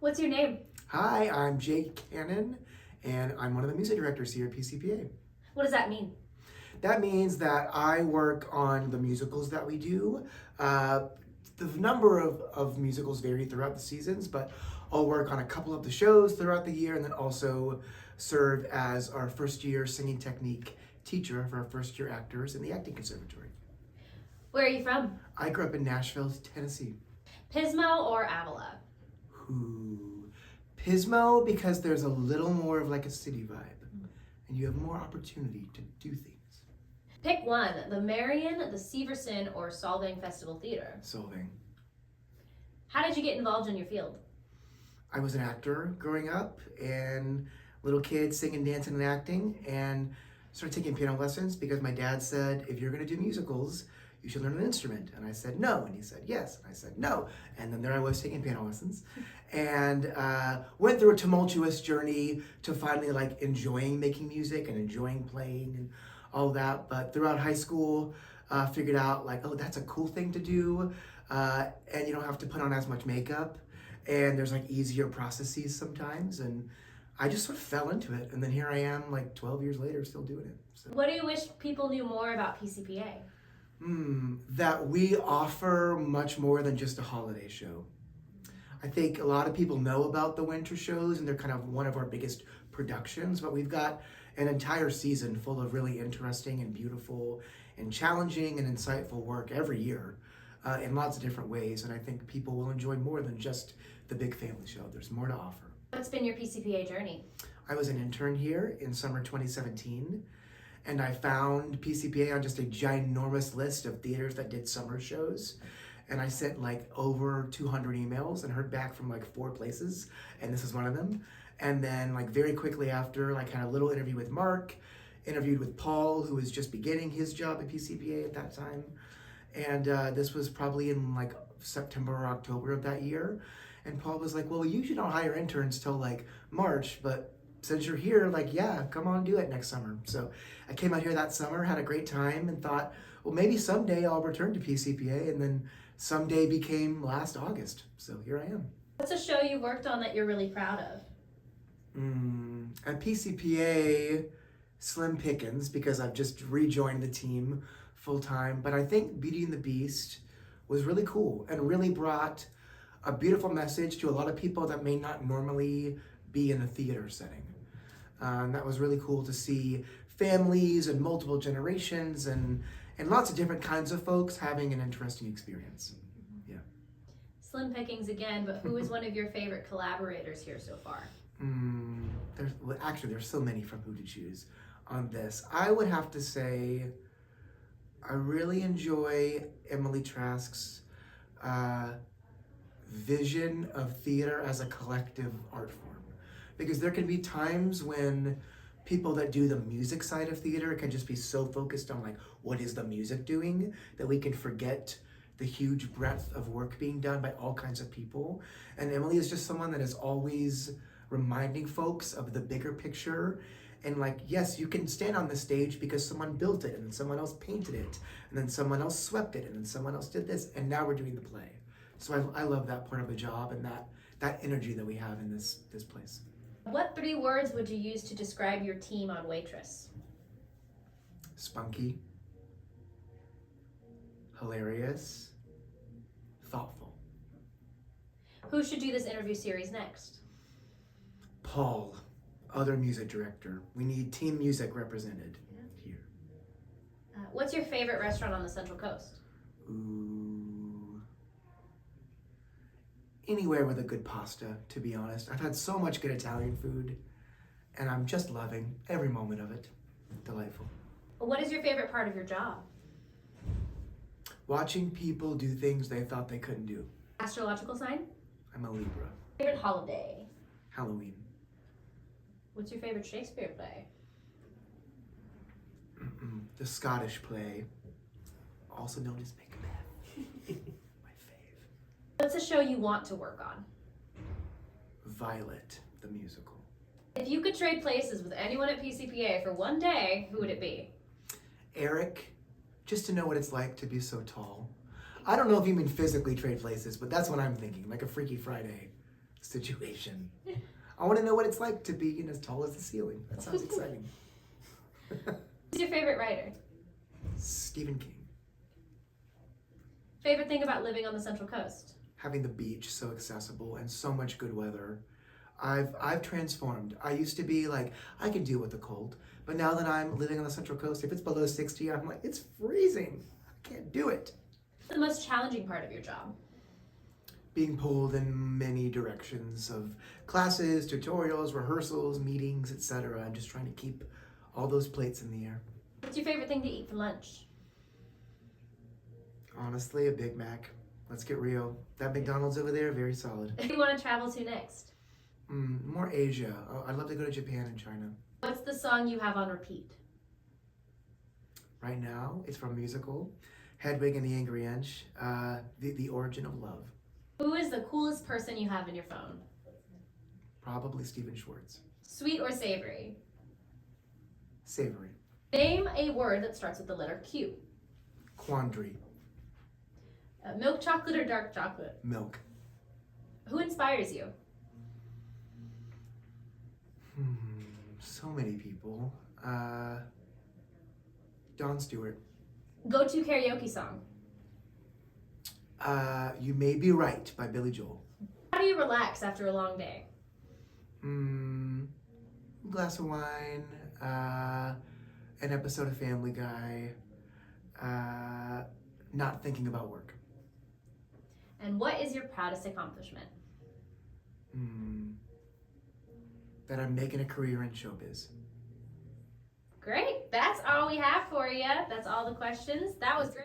What's your name? Hi, I'm Jake Cannon, and I'm one of the music directors here at PCPA. What does that mean? That means that I work on the musicals that we do. The number of musicals vary throughout the seasons, but I'll work on a couple of the shows throughout the year and then also serve as our first year singing technique teacher for our first year actors in the acting conservatory. Where are you from? I grew up in Nashville, Tennessee. Pismo or Avila? Ooh, Pismo, because there's a little more of like a city vibe and you have more opportunity to do things. Pick one, the Marion, the Severson, or Solvang Festival Theater. Solving. How did you get involved in your field? I was an actor growing up and little kid singing, dancing, and acting, and started taking piano lessons because my dad said, if you're gonna do musicals, you should learn an instrument. And I said, no. And he said, yes. And I said, no. And then there I was taking piano lessons and went through a tumultuous journey to finally like enjoying making music and enjoying playing and all that. But throughout high school, figured out like, oh, that's a cool thing to do. And you don't have to put on as much makeup. And there's like easier processes sometimes. And I just sort of fell into it. And then here I am like 12 years later, still doing it. So. What do you wish people knew more about PCPA? That we offer much more than just a holiday show. I think a lot of people know about the winter shows and they're kind of one of our biggest productions, but we've got an entire season full of really interesting and beautiful and challenging and insightful work every year in lots of different ways. And I think people will enjoy more than just the big family show. There's more to offer. What's been your PCPA journey? I was an intern here in summer 2017. And I found PCPA on just a ginormous list of theaters that did summer shows. And I sent like over 200 emails and heard back from like 4 places. And this is one of them. And then like very quickly after, like had a little interview with Mark, interviewed with Paul, who was just beginning his job at PCPA at that time. And this was probably in like September or October of that year. And Paul was like, well, we usually don't hire interns till like March, but since you're here, like, yeah, come on, do it next summer. So I came out here that summer, had a great time, and thought, well, maybe someday I'll return to PCPA, and then someday became last August. So here I am. What's a show you worked on that you're really proud of? At PCPA, slim pickings, because I've just rejoined the team full time. But I think Beauty and the Beast was really cool and really brought a beautiful message to a lot of people that may not normally be in a theater setting. And that was really cool to see families and multiple generations and lots of different kinds of folks having an interesting experience. Yeah. Slim pickings again, but who is one of your favorite collaborators here so far? There's so many from who to choose on this. I would have to say I really enjoy Emily Trask's vision of theater as a collective art form. Because there can be times when people that do the music side of theater can just be so focused on like, what is the music doing, that we can forget the huge breadth of work being done by all kinds of people. And Emily is just someone that is always reminding folks of the bigger picture. And like, yes, you can stand on the stage because someone built it and then someone else painted it and then someone else swept it and then someone else did this and now we're doing the play. So I love that part of the job and that energy that we have in this place. What 3 words would you use to describe your team on Waitress? Spunky, hilarious, thoughtful. Who should do this interview series next? Paul, other music director. We need team music represented here. What's your favorite restaurant on the Central Coast? Anywhere with a good pasta, to be honest. I've had so much good Italian food, and I'm just loving every moment of it. Delightful. What is your favorite part of your job? Watching people do things they thought they couldn't do. Astrological sign? I'm a Libra. Favorite holiday? Halloween. What's your favorite Shakespeare play? The Scottish play, also known as Macbeth. What's a show you want to work on? Violet, the musical. If you could trade places with anyone at PCPA for one day, who would it be? Eric, just to know what it's like to be so tall. I don't know if you mean physically trade places, but that's what I'm thinking, like a Freaky Friday situation. I want to know what it's like to be as tall as the ceiling. That sounds exciting. Who's your favorite writer? Stephen King. Favorite thing about living on the Central Coast? Having the beach so accessible and so much good weather. I've transformed. I used to be like, I can deal with the cold. But now that I'm living on the Central Coast, if it's below 60, I'm like, it's freezing. I can't do it. What's the most challenging part of your job? Being pulled in many directions of classes, tutorials, rehearsals, meetings, etc. I'm just trying to keep all those plates in the air. What's your favorite thing to eat for lunch? Honestly, a Big Mac. Let's get real. That McDonald's over there, very solid. Who do you want to travel to next? More Asia. Oh, I'd love to go to Japan and China. What's the song you have on repeat? Right now, it's from a musical, Hedwig and the Angry Inch, the Origin of Love. Who is the coolest person you have in your phone? Probably Stephen Schwartz. Sweet or savory? Savory. Name a word that starts with the letter Q. Quandary. Milk chocolate or dark chocolate? Milk. Who inspires you? So many people. Jon Stewart. Go-to karaoke song? You May Be Right by Billy Joel. How do you relax after a long day? Glass of wine, an episode of Family Guy, not thinking about work. And what is your proudest accomplishment? That I'm making a career in showbiz. Great. That's all we have for you. That's all the questions. That was great.